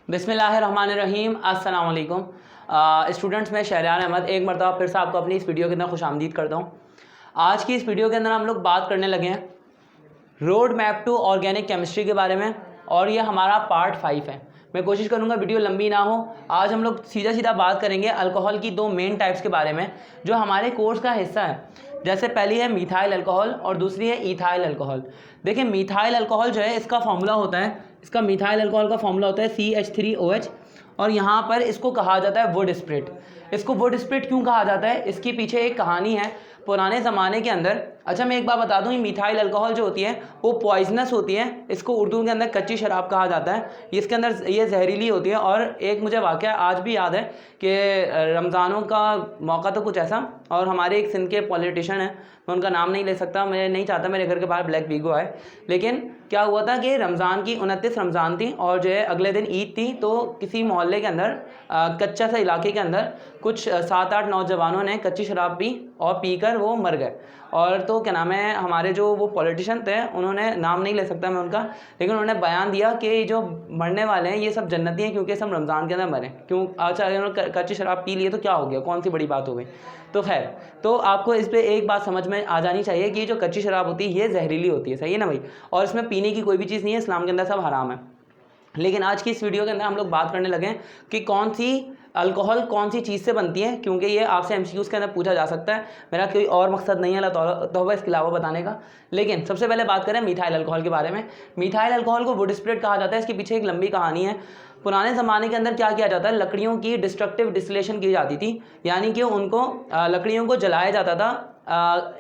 बिस्मिल्लाहिर्रहमानिर्रहीम। अस्सलाम वालेकुम स्टूडेंट्स, मैं शहरयार अहमद एक मरतबा फिर से आपको अपनी इस वीडियो के अंदर खुशामदीद करता हूँ। आज की इस वीडियो के अंदर हम लोग बात करने लगे हैं road map to organic chemistry के बारे में, और ये हमारा पार्ट 5 है। मैं कोशिश करूँगा वीडियो लंबी ना हो। आज हम लोग सीधा सीधा बात करेंगे अल्कोहल की दो मेन टाइप्स के बारे में जो हमारे कोर्स का हिस्सा है। जैसे पहली है मीथाइल अल्कोहल और दूसरी है इथाइल अल्कोहल। देखिए, मीथाइल अल्कोहल जो है इसका फॉर्मूला होता है, इसका मीथाइल अल्कोहल का फॉर्मूला होता है CH3OH, और यहाँ पर इसको कहा जाता है वुड स्प्रिट। इसको वुड स्प्रिट क्यों कहा जाता है, इसके पीछे एक कहानी है पुराने ज़माने के अंदर। अच्छा, मैं एक बात बता दूं, ये मिथाइल अल्कोहल जो होती है वो पॉइजनस होती है। इसको उर्दू के अंदर कच्ची शराब कहा जाता है। इसके अंदर ये जहरीली होती है। और एक मुझे वाक़या आज भी याद है कि रमज़ानों का मौका तो कुछ ऐसा, और हमारे एक सिंध के पॉलिटिशियन हैं, मैं उनका नाम नहीं ले सकता, मैं नहीं चाहता मेरे घर के बाहर ब्लैक वीगो आए, लेकिन क्या हुआ था कि रमज़ान की 29 रमज़ान थी और जो है अगले दिन ईद थी। तो किसी मोहल्ले के अंदर कच्चा सा इलाके के अंदर कुछ 7-8 नौजवानों ने कच्ची शराब पी और पीकर वो मर गए। और तो क्या नाम है, हमारे जो वो पॉलिटिशियन थे, उन्होंने नाम नहीं ले सकता मैं उनका, लेकिन उन्होंने बयान दिया कि जो मरने वाले हैं ये सब जन्नती हैं क्योंकि सब रमज़ान के अंदर मरे। क्यों? अच्छा, अगर उन्होंने कच्ची शराब पी ली है तो क्या हो गया, कौन सी बड़ी बात हो गई। तो खैर, तो आपको इस पर एक बात समझ में आ जानी चाहिए कि जो कच्ची शराब होती है ये जहरीली होती है, सही है ना भाई, और इसमें पीने की कोई भी चीज़ नहीं है, इस्लाम के अंदर सब हराम है। लेकिन आज की इस वीडियो के अंदर हम लोग बात करने लगे हैं कि कौन सी अल्कोहल कौन सी चीज़ से बनती है, क्योंकि ये आपसे MCQs के अंदर पूछा जा सकता है। मेरा कोई और मकसद नहीं है तौबा इसके अलावा बताने का। लेकिन सबसे पहले बात करें मीथाइल अल्कोहल के बारे में। मीथाइल अल्कोहल को वुड स्प्रिट कहा जाता है। इसके पीछे एक लंबी कहानी है। पुराने ज़माने के अंदर क्या किया जाता है, लकड़ियों की डिस्ट्रक्टिव डिस्टिलेशन की जाती थी, यानी कि उनको लकड़ियों को जलाया जाता था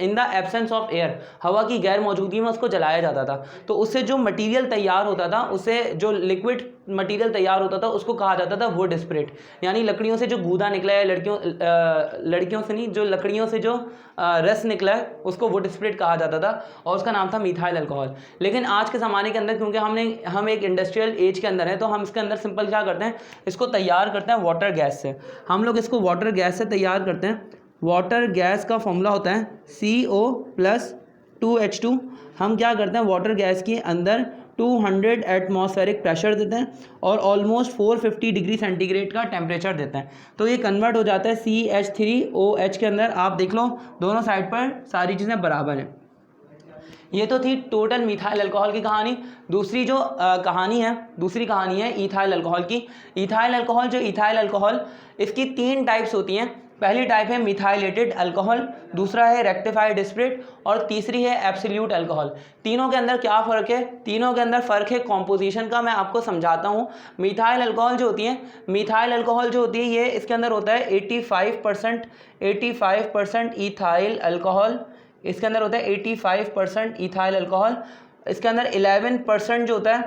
in the absence of air, हवा की गैर मौजूदगी में उसको जलाया जाता था। तो उससे जो मटेरियल तैयार होता था, उससे जो लिक्विड मटेरियल तैयार होता था उसको कहा जाता था वुड स्प्रिट। यानी लकड़ियों से जो गूदा निकला है, लड़कियों से नहीं, जो लकड़ियों से जो रस निकला है उसको वुड स्प्रिट कहा जाता था, और उसका नाम था मीथाइल अल्कोहल। लेकिन आज के ज़माने के अंदर क्योंकि हम एक इंडस्ट्रियल एज के अंदर हैं, तो हम इसके अंदर सिंपल क्या करते हैं, इसको तैयार करते हैं वाटर गैस से। हम लोग इसको वाटर गैस से तैयार करते हैं। वाटर गैस का फॉर्मूला होता है CO+2H2। हम क्या करते हैं, वाटर गैस के अंदर 200 एटमॉस्फेरिक प्रेशर देते हैं और ऑलमोस्ट 450 डिग्री सेंटीग्रेड का टेम्परेचर देते हैं। तो ये कन्वर्ट हो जाता है CH3OH के अंदर। आप देख लो दोनों साइड पर सारी चीज़ें बराबर हैं। ये तो थी टोटल मीथाइल अल्कोहल की कहानी। दूसरी कहानी है इथाइल अल्कोहल की। इथाइल अल्कोहल इसकी 3 टाइप्स होती हैं। पहली टाइप है मिथाइलेटेड अल्कोहल, दूसरा है रेक्टिफाइड स्प्रिट, और तीसरी है एब्सोल्यूट अल्कोहल। तीनों के अंदर क्या फ़र्क है? तीनों के अंदर फ़र्क है कॉम्पोजिशन का। मैं आपको समझाता हूँ। मिथाइल अल्कोहल जो होती है ये इसके अंदर होता है 85% इथाइल अल्कोहल। इसके अंदर होता है 85% इथाइल अल्कोहल। इसके अंदर 11% जो होता है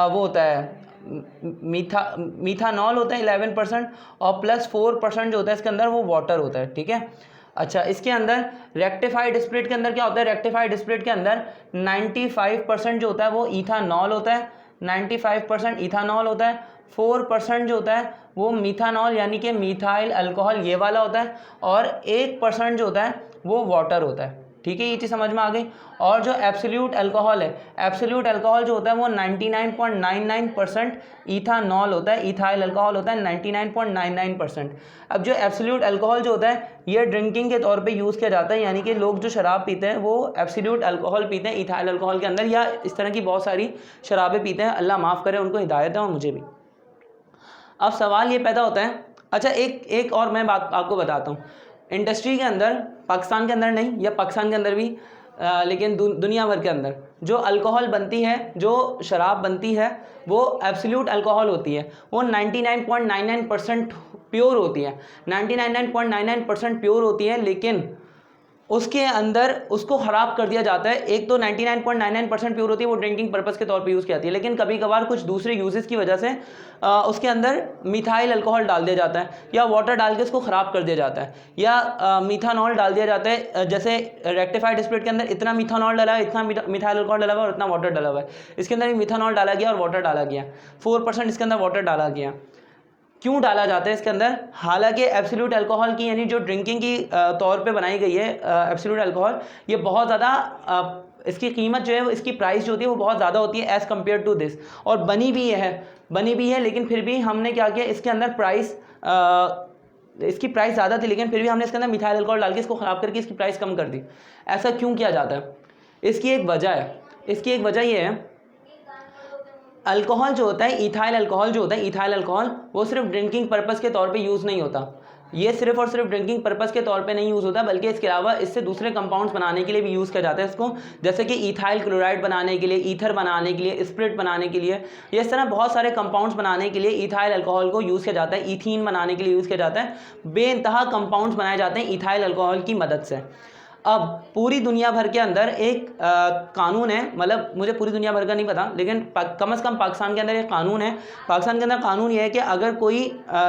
वो होता है मीथानॉल होता है 11%, और +4% जो होता है इसके अंदर वो वाटर होता है। ठीक है। अच्छा, इसके अंदर रेक्टिफाइड स्प्रिट के अंदर क्या होता है, रेक्टिफाइड स्प्रिट के अंदर 95% जो होता है वो इथानॉल होता है, 95% इथानॉल होता है। 4% जो होता है वो मीथानॉल यानी कि मीथाइल अल्कोहल ये वाला होता है, और 1% जो होता है वो वाटर होता है। ठीक है, ये चीज़ समझ में आ गई। और जो एब्सोल्यूट अल्कोहल है, एब्सोल्यूट अल्कोहल जो होता है वो 99.99% इथानॉल होता है, इथाइल अल्कोहल होता है 99.99%। अब जो एब्सोल्यूट अल्कोहल जो होता है ये ड्रिंकिंग के तौर पे यूज़ किया जाता है, यानी कि लोग जो शराब पीते हैं वो एब्सोल्यूट अल्कोहल पीते हैं इथाइल अल्कोहल के अंदर, या इस तरह की बहुत सारी शराबें पीते हैं। अल्लाह माफ़ करे, उनको हिदायत है और मुझे भी। अब सवाल ये पैदा होता है, अच्छा एक और मैं बात आपको बताता हूँ। इंडस्ट्री के अंदर, पाकिस्तान के अंदर नहीं, या पाकिस्तान के अंदर भी लेकिन दुनिया भर के अंदर जो अल्कोहल बनती है, जो शराब बनती है, वो एब्सोल्यूट अल्कोहल होती है। वो 99.99% प्योर होती है, 99.99% प्योर होती है, लेकिन उसके अंदर उसको ख़राब कर दिया जाता है। एक तो 99.99% प्योर होती है, वो ड्रिंकिंग पर्पज़ के तौर पे यूज़ की जाती है, लेकिन कभी कभार कुछ दूसरे यूजेस की वजह से उसके अंदर मिथाइल अल्कोहल डाल दिया जाता है, या वाटर डाल के उसको ख़राब कर दिया जाता है, या मीथानॉल डाल दिया जाता है। जैसे रेक्टिफाइड स्प्रिट के अंदर इतना मीथानॉल डाला है, इतना मिथाइल अल्कोहल डाला हुआ और इतना वाटर डाला हुआ है। इसके अंदर मीथानॉल डाला गया और वाटर डाला गया, 4% इसके अंदर वाटर डाला गया। क्यों डाला जाता है इसके अंदर? हालांकि एब्सोल्यूट अल्कोहल की यानी जो ड्रिंकिंग की तौर पे बनाई गई है एब्सोल्यूट अल्कोहल, ये बहुत इसकी कीमत जो है, इसकी प्राइस जो होती है वो बहुत ज़्यादा होती है एज़ कम्पेयर टू दिस, और बनी भी ये है बनी भी है, लेकिन फिर भी हमने क्या किया, इसके अंदर इसकी प्राइस ज़्यादा थी, लेकिन फिर भी हमने इसके अंदर मिथाइल अल्कोहल डाल के इसको ख़राब करके इसकी प्राइस कम कर दी। ऐसा क्यों किया जाता है? इसकी एक वजह है। इसकी एक वजह ये है, अल्कोहल जो होता है, इथाइल अल्कोहल जो होता है, इथाइल अल्कोहल वो सिर्फ ड्रिंकिंग पर्पस के तौर पे यूज़ नहीं होता। ये सिर्फ और सिर्फ ड्रिंकिंग पर्पस के तौर पे नहीं यूज़ होता, बल्कि इसके अलावा इससे दूसरे कंपाउंड्स बनाने के लिए भी यूज़ किया जाता है इसको, जैसे कि इथाइल क्लोराइड बनाने के लिए, ईथर बनाने के लिए, स्पिरिट बनाने के लिए, ये इस तरह बहुत सारे कंपाउंड्स बनाने के लिए इथाइल अल्कोहल को यूज़ किया जाता है। ईथीन बनाने के लिए यूज़ किया जाता है। बेइंतहा कंपाउंड्स बनाए जाते हैं इथाइल अल्कोहल की मदद से। अब पूरी दुनिया भर के अंदर एक कानून है, मतलब मुझे पूरी दुनिया भर का नहीं पता, लेकिन कम से कम पाकिस्तान के अंदर एक कानून है। पाकिस्तान के अंदर कानून ये है कि अगर कोई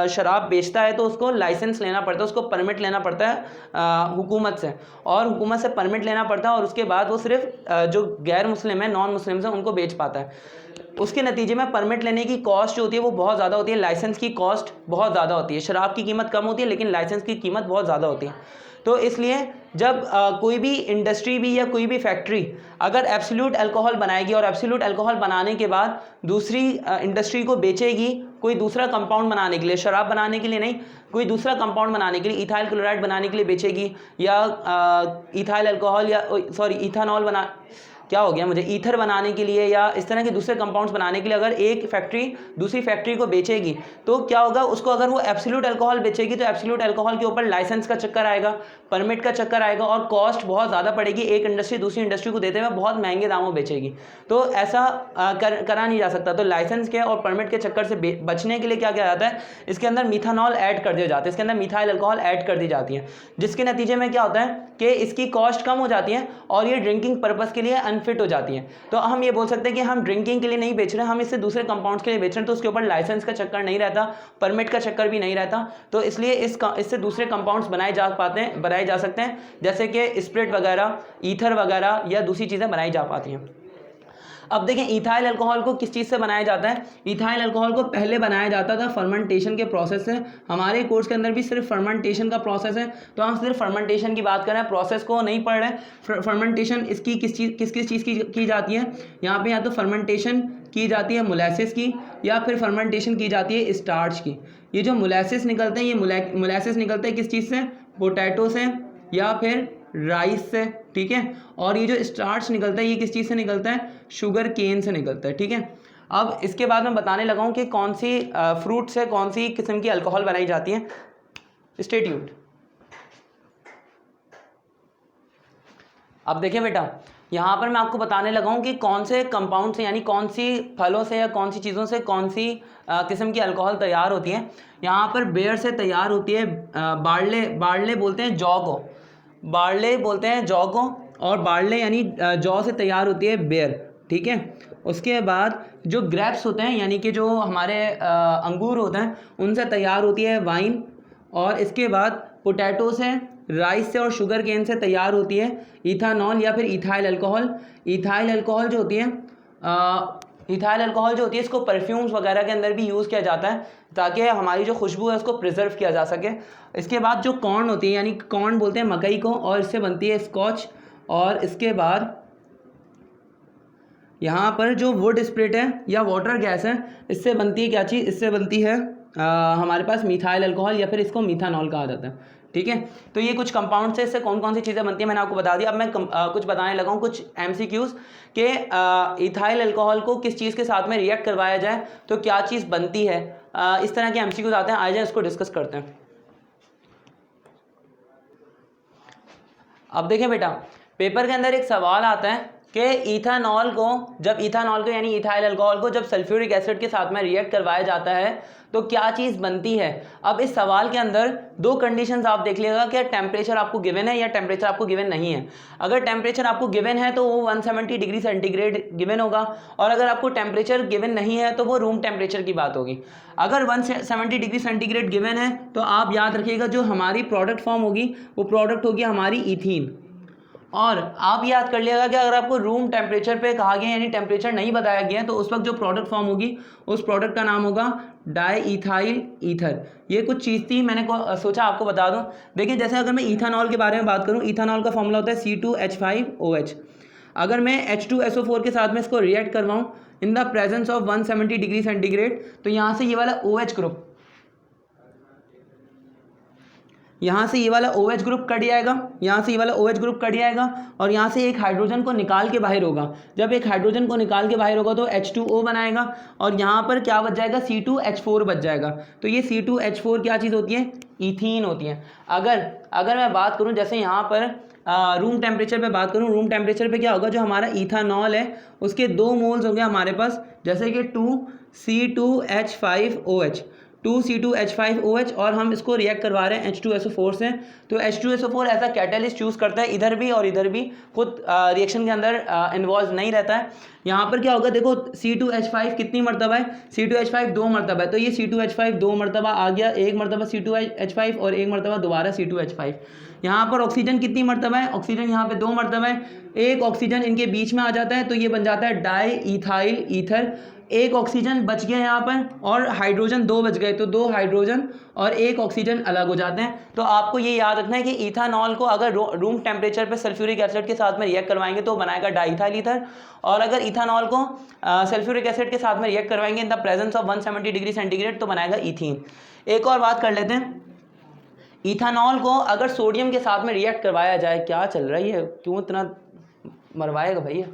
शराब बेचता है तो उसको लाइसेंस लेना पड़ता है, उसको परमिट लेना पड़ता है हुकूमत से, और हुकूमत से परमिट लेना पड़ता है, और उसके बाद वो सिर्फ जो गैर मुस्लिम है, नॉन मुस्लिम है, उनको बेच पाता है। उसके नतीजे में परमिट लेने की कॉस्ट जो होती है वो बहुत ज़्यादा होती है, लाइसेंस की कॉस्ट बहुत ज़्यादा होती है। शराब की कीमत कम होती है, लेकिन लाइसेंस की कीमत बहुत ज़्यादा होती है। तो इसलिए जब कोई भी इंडस्ट्री भी या कोई भी फैक्ट्री अगर एब्सोल्यूट अल्कोहल बनाएगी और एब्सोल्यूट अल्कोहल बनाने के बाद दूसरी इंडस्ट्री को बेचेगी कोई दूसरा कंपाउंड बनाने के लिए, शराब बनाने के लिए नहीं, कोई दूसरा कंपाउंड बनाने के लिए, इथाइल क्लोराइड बनाने के लिए बेचेगी, या इथाइल अल्कोहल या सॉरी इथानॉल बना क्या हो गया मुझे ईथर बनाने के लिए, या इस तरह के दूसरे कंपाउंड्स बनाने के लिए अगर एक फैक्ट्री दूसरी फैक्ट्री को बेचेगी, तो क्या होगा, उसको अगर वो एब्सोल्यूट अल्कोहल बेचेगी तो एब्सोल्यूट अल्कोहल के ऊपर लाइसेंस का चक्कर आएगा, परमिट का चक्कर आएगा, और कॉस्ट बहुत ज़्यादा पड़ेगी। एक इंडस्ट्री दूसरी इंडस्ट्री को देते हुए बहुत महंगे दामों बेचेगी, तो ऐसा करा नहीं जा सकता। तो लाइसेंस के और परमिट के चक्कर से बचने के लिए क्या किया जाता है, इसके अंदर मिथानॉल ऐड कर दिया जाता है, इसके अंदर मिथाइल अल्कोहल ऐड कर दी जाती है, जिसके नतीजे में क्या होता है कि इसकी कॉस्ट कम हो जाती है और ये ड्रिंकिंग पर्पज़ के लिए अनफिट हो जाती है। तो हम ये बोल सकते हैं कि हम ड्रिंकिंग के लिए नहीं बेच रहे हैं, हम इससे दूसरे कंपाउंड्स के लिए बेच रहे हैं, तो उसके ऊपर लाइसेंस का चक्कर नहीं रहता, परमिट का चक्कर भी नहीं रहता, तो इसलिए इससे दूसरे कंपाउंड्स बनाए जा सकते हैं, जैसे कि स्पिरिट वगैरह, ईथर वगैरह, या दूसरी चीज़ें बनाई जा पाती हैं। अब देखें इथाइल अल्कोहल को किस चीज़ से बनाया जाता है। इथाइल अल्कोहल को पहले बनाया जाता था फर्मेंटेशन के प्रोसेस से। हमारे कोर्स के अंदर भी सिर्फ फर्मेंटेशन का प्रोसेस है, तो हम सिर्फ फर्मेंटेशन की बात कर रहे हैं, प्रोसेस को नहीं पढ़ रहे हैं। फर्मेंटेशन इसकी किस चीज़ की जाती है, यहाँ पे या तो फर्मेंटेशन की जाती है मोलेसिस की, या फिर फर्मेंटेशन की जाती है स्टार्च की। ये जो मोलेसिस निकलते हैं, ये मोलेसिस निकलते हैं किस चीज़ से, पोटैटो से या फिर राइस से, ठीक है। और ये जो स्टार्च निकलता है ये किस चीज़ से निकलता है, शुगर केन से निकलता है, ठीक है। अब इसके बाद मैं बताने लगा हूँ कि कौन सी फ्रूट से कौन सी किस्म की अल्कोहल बनाई जाती है। Stay tuned. अब देखिए बेटा, यहाँ पर मैं आपको बताने लगा हूँ कि कौन से कंपाउंड से, यानी कौन सी फलों से या कौन सी चीज़ों से कौन सी किस्म की अल्कोहल तैयार होती है। यहाँ पर बेर से तैयार होती है बार्ले बोलते हैं जौ को, बार्ले बोलते हैं जौ को, और बार्ले यानी जौ से तैयार होती है बेर, ठीक है। उसके बाद जो ग्रेप्स होते हैं, यानी कि जो हमारे अंगूर होते हैं, उनसे तैयार होती है वाइन, और इसके बाद पोटैटो से, राइस से और शुगर केन से तैयार होती है इथानॉल या फिर इथाइल अल्कोहल। इथाइल अल्कोहल जो होती है इसको परफ्यूम्स वगैरह के अंदर भी यूज़ किया जाता है, ताकि हमारी जो खुशबू है उसको प्रिजर्व किया जा सके। इसके बाद जो कॉर्न होती है, यानी कॉर्न बोलते हैं मकई को, और इससे बनती है स्कॉच। और इसके बाद यहाँ पर जो वुड स्प्रिट है या वाटर गैस है, इससे बनती है क्या चीज़, इससे बनती है हमारे पास मिथाइल अल्कोहल, या फिर इसको मिथानॉल कहा जाता है, ठीक है। तो ये कुछ कंपाउंड से इससे कौन कौन सी चीज़ें बनती हैं मैंने आपको बता दिया। अब मैं कुछ बताने लगा हूँ, कुछ MCQs कि इथाइल अल्कोहल को किस चीज़ के साथ में रिएक्ट करवाया जाए तो क्या चीज़ बनती है। इस तरह के MCQs आते हैं, आ जाए इसको डिस्कस करते हैं। अब देखें बेटा, पेपर के अंदर एक सवाल आता है कि इथानॉल को यानी इथाइल अल्कोहल को जब सल्फ्यूरिक एसिड के साथ में रिएक्ट करवाया जाता है तो क्या चीज़ बनती है। अब इस सवाल के अंदर दो कंडीशंस आप देख लीजिएगा कि टेम्परेचर आपको गिवन है या टेम्परेचर आपको गिवन नहीं है। अगर टेम्परेचर आपको गिवन है तो वो 170 डिग्री सेंटीग्रेड गिवन होगा, और अगर आपको टेम्परेचर गिवन नहीं है तो वो रूम टेम्परेचर की बात होगी। अगर 170 डिग्री सेंटीग्रेड गिवन है तो आप याद रखिएगा जो हमारी प्रोडक्ट फॉर्म होगी वो प्रोडक्ट होगी हमारी इथीन। और आप याद कर लिएगा कि अगर आपको रूम टेम्परेचर पे कहा गया यानी टेम्परेचर नहीं बताया गया तो उस वक्त जो प्रोडक्ट फॉर्म होगी उस प्रोडक्ट का नाम होगा डाई इथाइल ईथर। ये कुछ चीज़ थी, मैंने सोचा आपको बता दूं। देखिए जैसे अगर मैं इथानॉल के बारे में बात करूं, इथानॉल का फॉर्मूला होता है C2H5OH। अगर मैं H2SO4 के साथ में इसको रिएक्ट करवाऊँ in the presence of 170 degree centigrade, तो यहाँ से ये वाला OH ग्रुप, यहाँ से ये वाला OH ग्रुप कट जाएगा, यहाँ से ये वाला OH ग्रुप कट जाएगा और यहाँ से एक हाइड्रोजन को निकाल के बाहर होगा। जब एक हाइड्रोजन को निकाल के बाहर होगा तो H2O बनाएगा और यहाँ पर क्या बच जाएगा, C2H4 बच जाएगा। तो ये C2H4 क्या चीज़ होती है, ईथीन होती है। अगर मैं बात करूँ जैसे यहाँ पर रूम टेम्परेचर पे बात करूँ, रूम टेम्परेचर पे क्या होगा, जो हमारा इथानॉल है उसके 2 मोल्स हो गए हमारे पास, जैसे कि 2C2H5OH, 2C2H5OH और हम इसको रिएक्ट करवा रहे हैं H2SO4 से। तो H2SO4 ऐसा कैटलिस्ट चूज़ करता है इधर भी और इधर भी, खुद रिएक्शन के अंदर इन्वॉल्व नहीं रहता है। यहाँ पर क्या होगा, देखो C2H5 कितनी मरतबा है, C2H5 2 मरतबा है, तो ये C2H5 2 मरतबा आ गया, एक मरतबा C2H5 और एक मरतबा दोबारा C2H5। यहाँ पर ऑक्सीजन कितनी मरतबा है, ऑक्सीजन यहाँ पे 2 मरतबा है, एक ऑक्सीजन इनके बीच में आ जाता है तो ये बन जाता है डाई इथाइल ईथर। एक ऑक्सीजन बच गया यहाँ पर और हाइड्रोजन 2 बच गए, तो 2 हाइड्रोजन और एक ऑक्सीजन अलग हो जाते हैं। तो आपको ये याद रखना है कि इथानॉल को अगर रूम टेम्परेचर पे सल्फ्यूरिक एसिड के साथ में रिएक्ट करवाएंगे तो बनाएगा डाइथाइल ईथर, और अगर इथानॉल को सल्फ्यूरिक एसिड के साथ में रिएक्ट करवाएंगे इन the presence of 170 degree centigrade तो बनाएगा ईथीन। एक और बात कर लेते हैं, इथानॉल को अगर सोडियम के साथ में रिएक्ट करवाया जाए, क्या चल रही है, क्यों इतना मरवाएगा भैया,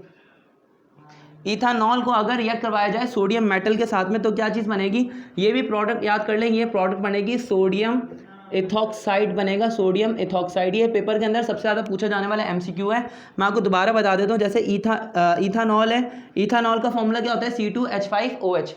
इथानॉल को अगर रिएक्ट करवाया जाए सोडियम मेटल के साथ में तो क्या चीज़ बनेगी, ये भी प्रोडक्ट याद कर लें, ये प्रोडक्ट बनेगी सोडियम इथॉक्साइड बनेगा, सोडियम इथॉक्साइड। ये पेपर के अंदर सबसे ज़्यादा पूछा जाने वाला MCQ है। मैं आपको दोबारा बता देता हूँ, जैसे इथानॉल है, इथानॉल का फॉर्मूला क्या होता है, C2H5OH।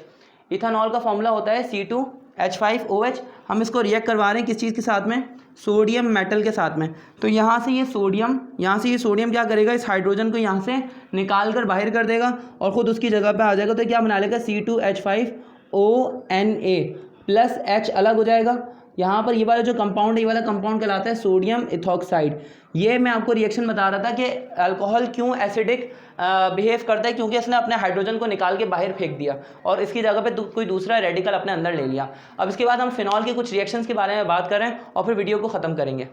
इथानॉल का फॉर्मूला होता है C2H5OH। हम इसको रिएक्ट करवा रहे हैं किस चीज़ के साथ में, सोडियम मेटल के साथ में। तो यहाँ से ये सोडियम क्या करेगा, इस हाइड्रोजन को यहाँ से निकाल कर बाहर कर देगा और ख़ुद उसकी जगह पे आ जाएगा। तो क्या बना लेगा, C2H5ONA प्लस H अलग हो जाएगा। यहाँ पर ये वाला जो कंपाउंड है, ये वाला कंपाउंड कहलाता है सोडियम इथॉक्साइड। ये मैं आपको रिएक्शन बता रहा था कि अल्कोहल क्यों एसिडिक बिहेव करता है, क्योंकि इसने अपने हाइड्रोजन को निकाल के बाहर फेंक दिया और इसकी जगह पे कोई दूसरा रेडिकल अपने अंदर ले लिया। अब इसके बाद हम फिनॉल के कुछ रिएक्शंस के बारे में बात करें और फिर वीडियो को ख़त्म करेंगे।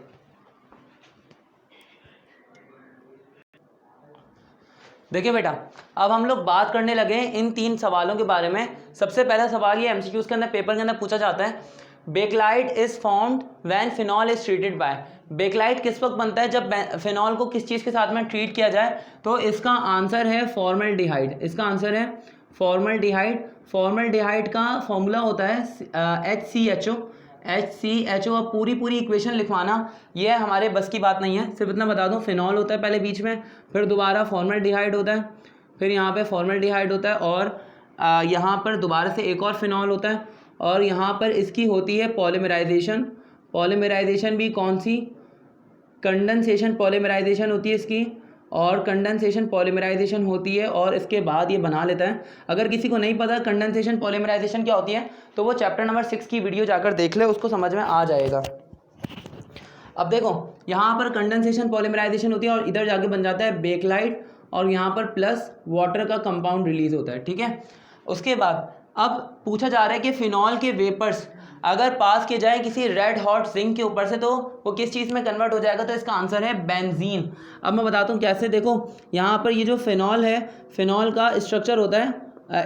देखिए बेटा, अब हम लोग बात करने लगे इन 3 सवालों के बारे में। सबसे पहला सवाल ये MCQs के अंदर, पेपर के अंदर पूछा जाता है, Bakelite is formed when phenol is treated by. Bakelite किस वक्त बनता है, जब फिनॉल को किस चीज़ के साथ में ट्रीट किया जाए। तो इसका आंसर है फॉर्मल्डिहाइड। इसका आंसर है फॉर्मल्डिहाइड। फॉर्मल्डिहाइड का फॉर्मूला होता है HCHO। अब पूरी इक्वेशन लिखवाना ये हमारे बस की बात नहीं है, सिर्फ इतना बता दूं, फिनॉल होता है पहले बीच में, फिर दोबारा फॉर्मल्डिहाइड होता है, फिर यहाँ पे फॉर्मल्डिहाइड होता है और यहाँ पर दोबारा से एक और फिनॉल होता है और यहाँ पर इसकी होती है पॉलीमराइजेशन। पॉलीमराइजेशन भी कौन सी, कंडेंसेशन पॉलीमराइजेशन होती है इसकी, और कंडेंसेशन पॉलीमराइजेशन होती है और इसके बाद ये बना लेता है। अगर किसी को नहीं पता कंडेंसेशन पॉलीमराइजेशन क्या होती है तो वो चैप्टर नंबर 6 की वीडियो जाकर देख ले, उसको समझ में आ जाएगा। अब देखो यहाँ पर कंडेंसेशन पॉलीमराइजेशन होती है और इधर जाके बन जाता है बेकलाइट और यहाँ पर प्लस वाटर का कंपाउंड रिलीज होता है, ठीक है। उसके बाद अब पूछा जा रहा है कि फिनॉल के वेपर्स अगर पास किए जाए किसी रेड हॉट जिंक के ऊपर से तो वो किस चीज़ में कन्वर्ट हो जाएगा। तो इसका आंसर है बेंजीन। अब मैं बताता हूँ कैसे। देखो यहाँ पर ये जो फिनॉल है, फिनॉल का स्ट्रक्चर होता है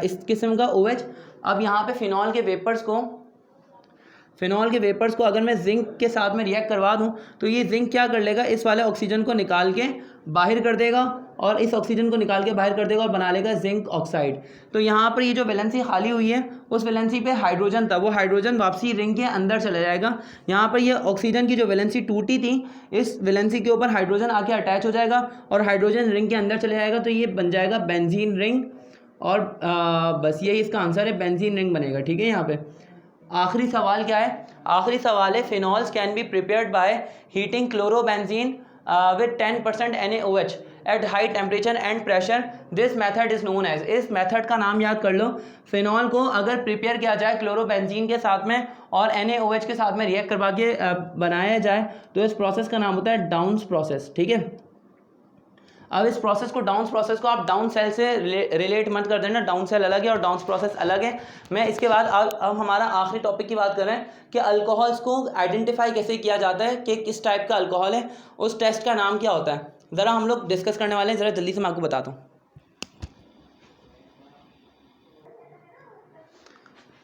इस किस्म का OH। अब यहाँ पे फिनॉल के वेपर्स को अगर मैं जिंक के साथ में रिएक्ट करवा दूँ तो ये जिंक क्या कर लेगा, इस वाले ऑक्सीजन को निकाल के बाहर कर देगा और इस ऑक्सीजन को निकाल के बाहर कर देगा और बना लेगा जिंक ऑक्साइड। तो यहाँ पर ये जो वैलेंसी खाली हुई है उस वैलेंसी पे हाइड्रोजन था, वो हाइड्रोजन वापसी रिंग के अंदर चला जाएगा। यहाँ पर ये ऑक्सीजन की जो वैलेंसी टूटी थी, इस वैलेंसी के ऊपर हाइड्रोजन आके अटैच हो जाएगा और हाइड्रोजन रिंग के अंदर चले जाएगा, तो ये बन जाएगा बेंजीन रिंग। और बस यही इसका आंसर है, बेंजीन रिंग बनेगा, ठीक है। यहाँ पे आखिरी सवाल क्या है, आखिरी सवाल है phenols can be prepared by heating chlorobenzene with 10% NaOH at high temperature and pressure. This method is known as, इस मेथड का नाम याद कर लो। फिनॉल को अगर प्रिपेयर किया जाए क्लोरोबेंजीन के साथ में और NaOH के साथ में रिएक्ट करवा के बनाया जाए तो इस प्रोसेस का नाम होता है डाउन्स प्रोसेस, ठीक है। अब इस प्रोसेस को, डाउन्स प्रोसेस को आप डाउन सेल से रिलेट मत कर देना, डाउन सेल अलग है और डाउन्स प्रोसेस अलग है। मैं इसके बाद अब हमारा आखिरी टॉपिक की बात कर रहे हैं कि अल्कोहल्स को आइडेंटिफाई कैसे किया जाता है कि किस टाइप का अल्कोहल है, उस टेस्ट का नाम क्या होता है। ज़रा हम लोग डिस्कस करने वाले हैं, ज़रा जल्दी से मैं आपको बताता हूँ।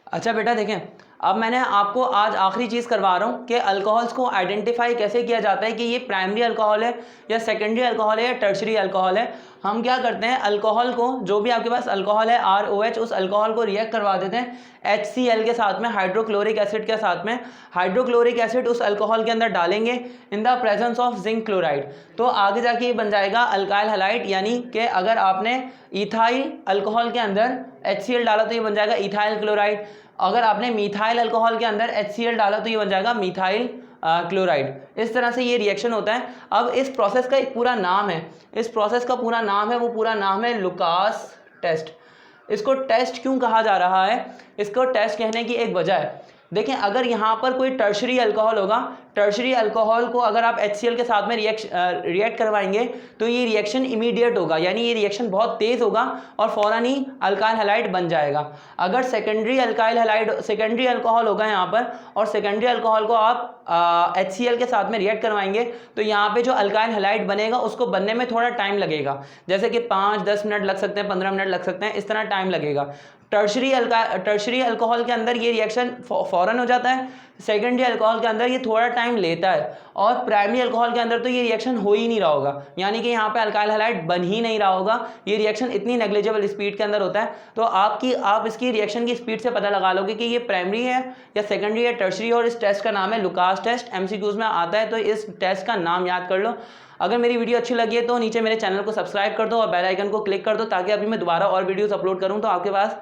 अच्छा बेटा देखें, अब मैंने आपको आज आखिरी चीज़ करवा रहा हूँ कि अल्कोहल्स को आइडेंटिफाई कैसे किया जाता है कि ये प्राइमरी अल्कोहल है या सेकेंडरी अल्कोहल है या टर्शरी अल्कोहल है। हम क्या करते हैं, अल्कोहल को, जो भी आपके पास अल्कोहल है ROH, उस अल्कोहल को रिएक्ट करवा देते हैं HCl के साथ में, हाइड्रोक्लोरिक एसिड के साथ में। हाइड्रोक्लोरिक एसिड उस अल्कोहल के अंदर डालेंगे इन the presence of zinc chloride, तो आगे जाके ये बन जाएगा अल्काइल हैलाइड। यानी कि अगर आपने इथाइल अल्कोहल के अंदर HCl डाला तो ये बन जाएगा इथाइल क्लोराइड, अगर आपने मिथाइल अल्कोहल के अंदर HCl डाला तो ये बन जाएगा मिथाइल क्लोराइड। इस तरह से ये रिएक्शन होता है। अब इस प्रोसेस का एक पूरा नाम है, इस प्रोसेस का पूरा नाम है, वो पूरा नाम है लुकास टेस्ट। इसको टेस्ट क्यों कहा जा रहा है, इसको टेस्ट कहने की एक वजह है। देखें, अगर यहाँ पर कोई टर्शरी अल्कोहल होगा, टर्शरी अल्कोहल को अगर आप HCl के साथ में रिएक्ट करवाएंगे तो ये रिएक्शन इमीडिएट होगा, यानी ये रिएक्शन बहुत तेज़ होगा और फ़ौरन ही अल्काइल हैलाइड बन जाएगा। अगर सेकेंडरी अल्कोहल होगा यहाँ पर और सेकेंडरी अल्कोहल को आप HCl के साथ में रिएक्ट करवाएंगे तो यहाँ पे जो अल्काइल हैलाइड बनेगा उसको बनने में थोड़ा टाइम लगेगा, जैसे कि 5-10 मिनट लग सकते हैं, 15 मिनट लग सकते हैं, इस तरह टाइम लगेगा। टर्शरी अल्कोहल के अंदर ये रिएक्शन फ़ौरन हो जाता है, सेकेंडरी अल्कोहल के अंदर ये थोड़ा टाइम लेता है, और प्राइमरी अल्कोहल के अंदर तो ये रिएक्शन हो ही नहीं रहा होगा, यानी कि यहाँ पे अल्काइल हैलाइड बन ही नहीं रहा होगा। ये रिएक्शन इतनी नेग्लिजिबल स्पीड के अंदर होता है। तो आप इसकी रिएक्शन की स्पीड से पता लगा लोगे कि ये प्राइमरी है या सेकेंडरी है, टर्शरी, और इस टेस्ट का नाम है लुकास टेस्ट। MCQs में आता है, तो इस टेस्ट का नाम याद कर लो। अगर मेरी वीडियो अच्छी लगी है तो नीचे मेरे चैनल को सब्सक्राइब कर दो और बेल आइकन को क्लिक कर दो, ताकि अभी मैं दोबारा और वीडियोस अपलोड करूं तो आपके पास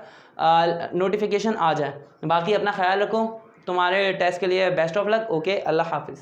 नोटिफिकेशन आ जाए। बाकी अपना ख्याल रखो, तुम्हारे टेस्ट के लिए बेस्ट ऑफ लक। ओके, अल्लाह हाफिज़।